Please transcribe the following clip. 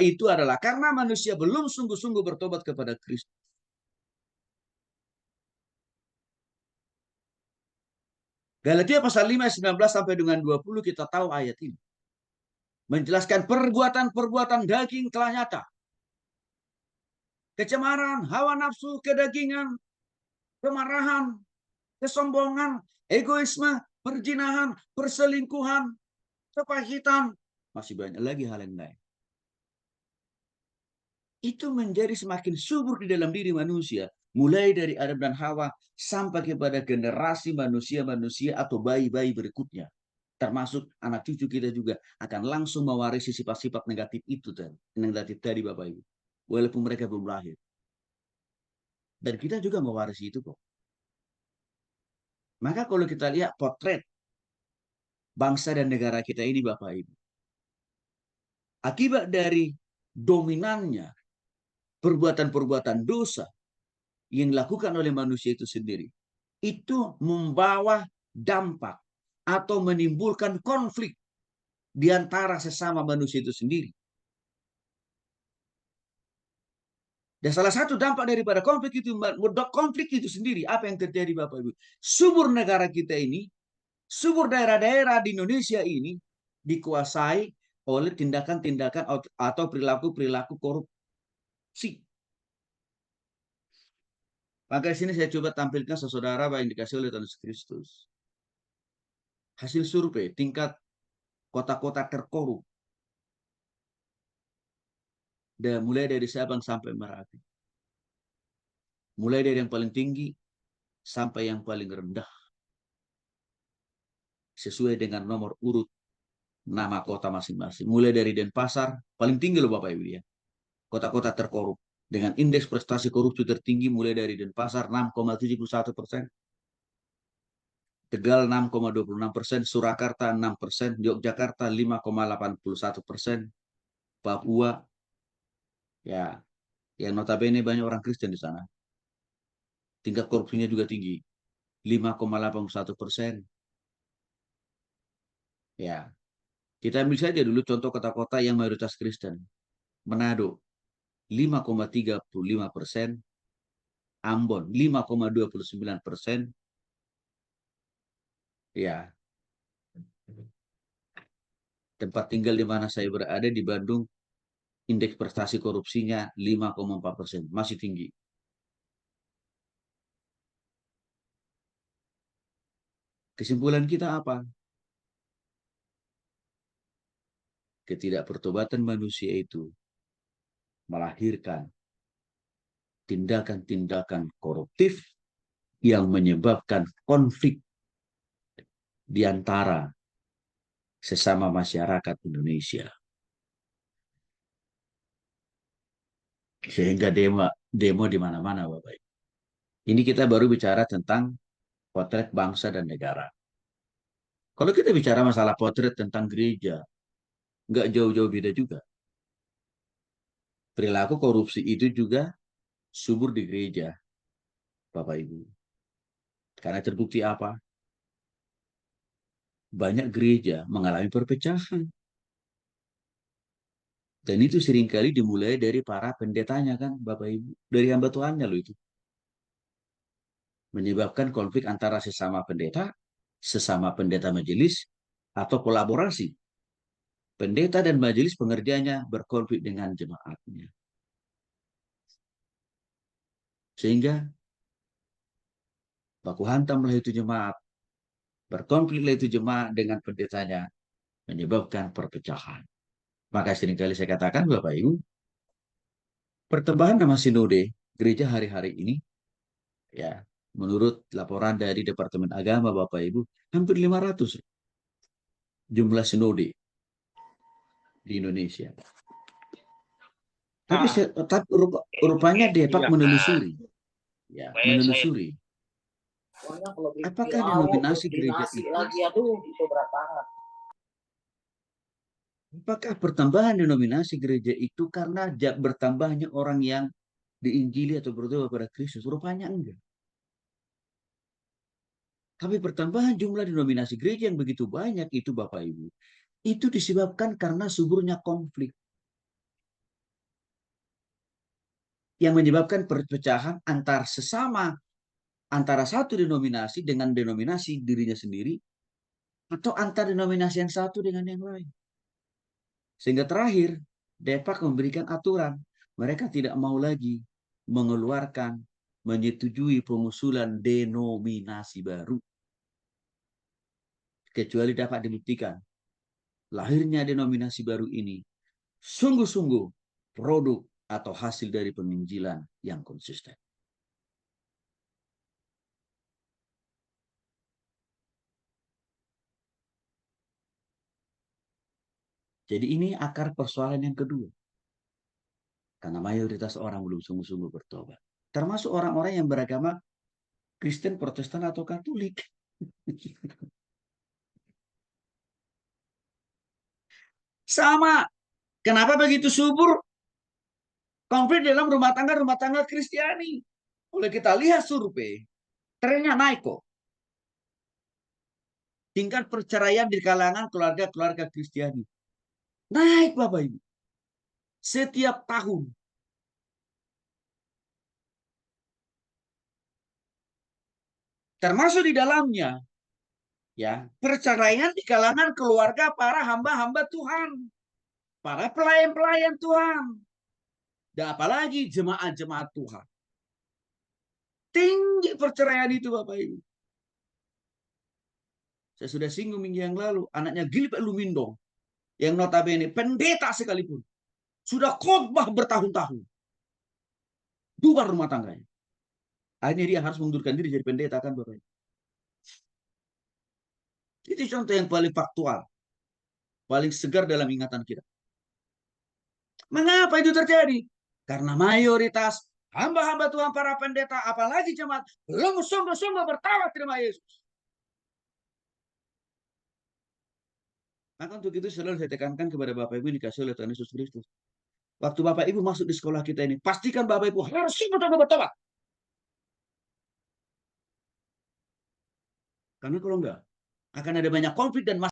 itu adalah karena manusia belum sungguh-sungguh bertobat kepada Kristus. Galatia pasal 5 ayat 19 sampai dengan 20 kita tahu ayat ini. Menjelaskan perbuatan-perbuatan daging telah nyata. Kecemaran, hawa nafsu, kedagingan, kemarahan, kesombongan, egoisme, perzinahan, perselingkuhan, kepahitan. Masih banyak lagi hal yang lain. Itu menjadi semakin subur di dalam diri manusia. Mulai dari Adam dan Hawa sampai kepada generasi manusia-manusia atau bayi-bayi berikutnya. Termasuk anak cucu kita juga akan langsung mewarisi sifat-sifat negatif itu. Negatif tadi Bapak Ibu. Walaupun mereka belum lahir. Dan kita juga mewarisi itu kok. Maka kalau kita lihat potret bangsa dan negara kita ini Bapak Ibu. Akibat dari dominannya perbuatan-perbuatan dosa yang dilakukan oleh manusia itu sendiri. Itu membawa dampak atau menimbulkan konflik di antara sesama manusia itu sendiri. Dan salah satu dampak daripada konflik itu sendiri, apa yang terjadi Bapak Ibu? Subur negara kita ini, subur daerah-daerah di Indonesia ini dikuasai oleh tindakan-tindakan atau perilaku-perilaku korupsi. Maka di sini saya coba tampilkan saudara apa yang dikasih oleh Tuhan Yesus Kristus. Hasil survei tingkat kota-kota terkorup. Dan mulai dari Sabang sampai Merauke. Mulai dari yang paling tinggi sampai yang paling rendah. Sesuai dengan nomor urut nama kota masing-masing. Mulai dari Denpasar, paling tinggi loh Bapak Ibu ya. Kota-kota terkorup. Dengan indeks prestasi korupsi tertinggi mulai dari Denpasar 6,71%. Tegal 6,26%, Surakarta 6%, Yogyakarta 5,81%, Papua ya yang notabene banyak orang Kristen di sana. Tingkat korupsinya juga tinggi, 5,81%. Ya, kita ambil saja dulu contoh kota-kota yang mayoritas Kristen. Manado 5,35%, Ambon 5,29%. Ya, tempat tinggal di mana saya berada di Bandung, indeks prestasi korupsinya 5,4%, masih tinggi. Kesimpulan kita apa? Ketidakpertobatan manusia itu melahirkan tindakan-tindakan koruptif yang menyebabkan konflik di antara sesama masyarakat Indonesia. Sehingga demo di mana-mana, Bapak. Ini kita baru bicara tentang potret bangsa dan negara. Kalau kita bicara masalah potret tentang gereja, nggak jauh-jauh beda juga. Perilaku korupsi itu juga subur di gereja, Bapak Ibu. Karena terbukti apa? Banyak gereja mengalami perpecahan. Dan itu seringkali dimulai dari para pendetanya kan, Bapak Ibu. Dari hamba Tuhannya loh itu. Menyebabkan konflik antara sesama pendeta majelis, atau kolaborasi. Pendeta dan majelis pengerjanya berkonflik dengan jemaatnya. Sehingga baku hantamlah itu jemaat. Berkonfliklah itu jemaat dengan pendetanya. Menyebabkan perpecahan. Maka seringkali saya katakan Bapak Ibu, pertambahan nama sinode gereja hari-hari ini, ya menurut laporan dari Departemen Agama Bapak Ibu, hampir 500 jumlah sinode di Indonesia. Tapi rupanya Depak menelusuri. Ya, menelusuri. Apakah denominasi gereja itu? Apakah pertambahan denominasi gereja itu karena bertambahnya orang yang diinjili atau berdoa pada Kristus? Rupanya enggak. Tapi pertambahan jumlah denominasi gereja yang begitu banyak itu Bapak Ibu, itu disebabkan karena suburnya konflik. yang menyebabkan perpecahan antar sesama, antara satu denominasi dengan denominasi dirinya sendiri, atau antar denominasi yang satu dengan yang lain. Sehingga terakhir, Depak memberikan aturan. Mereka tidak mau lagi mengeluarkan, menyetujui pengusulan denominasi baru. Kecuali dapat dibuktikan, lahirnya denominasi baru ini sungguh-sungguh produk atau hasil dari penginjilan yang konsisten. Jadi ini akar persoalan yang kedua. Karena mayoritas orang belum sungguh-sungguh bertobat. Termasuk orang-orang yang beragama Kristen, Protestan, atau Katolik. Sama. Kenapa begitu subur konflik dalam rumah tangga Kristiani? Oleh kita lihat survei, trennya naik kok. Tingkat perceraian di kalangan keluarga-keluarga Kristiani naik, Bapak Ibu. Setiap tahun. Termasuk di dalamnya ya perceraian di kalangan keluarga para hamba-hamba Tuhan, para pelayan-pelayan Tuhan, dan apalagi jemaat-jemaat Tuhan. Tinggi perceraian itu, Bapak Ibu. Saya sudah singgung minggu yang lalu, anaknya Gilbert Lumindo, yang notabene pendeta sekalipun, sudah khotbah bertahun-tahun, bubar rumah tangganya. Akhirnya dia harus mengundurkan diri jadi pendeta, kan Bapak Ibu. Itu contoh yang paling faktual, paling segar dalam ingatan kita. Mengapa itu terjadi? Karena mayoritas hamba-hamba Tuhan, para pendeta, apalagi jemaat, belum sungguh-sungguh bertawaf terima Yesus. Maka untuk itu selalu saya tekankan kepada Bapak Ibu yang dikasih oleh Tuhan Yesus Kristus. Waktu Bapak Ibu masuk di sekolah kita ini, pastikan Bapak Ibu harus sungguh-sungguh bertobat. Karena kalau enggak, akan ada banyak konflik dan masalah.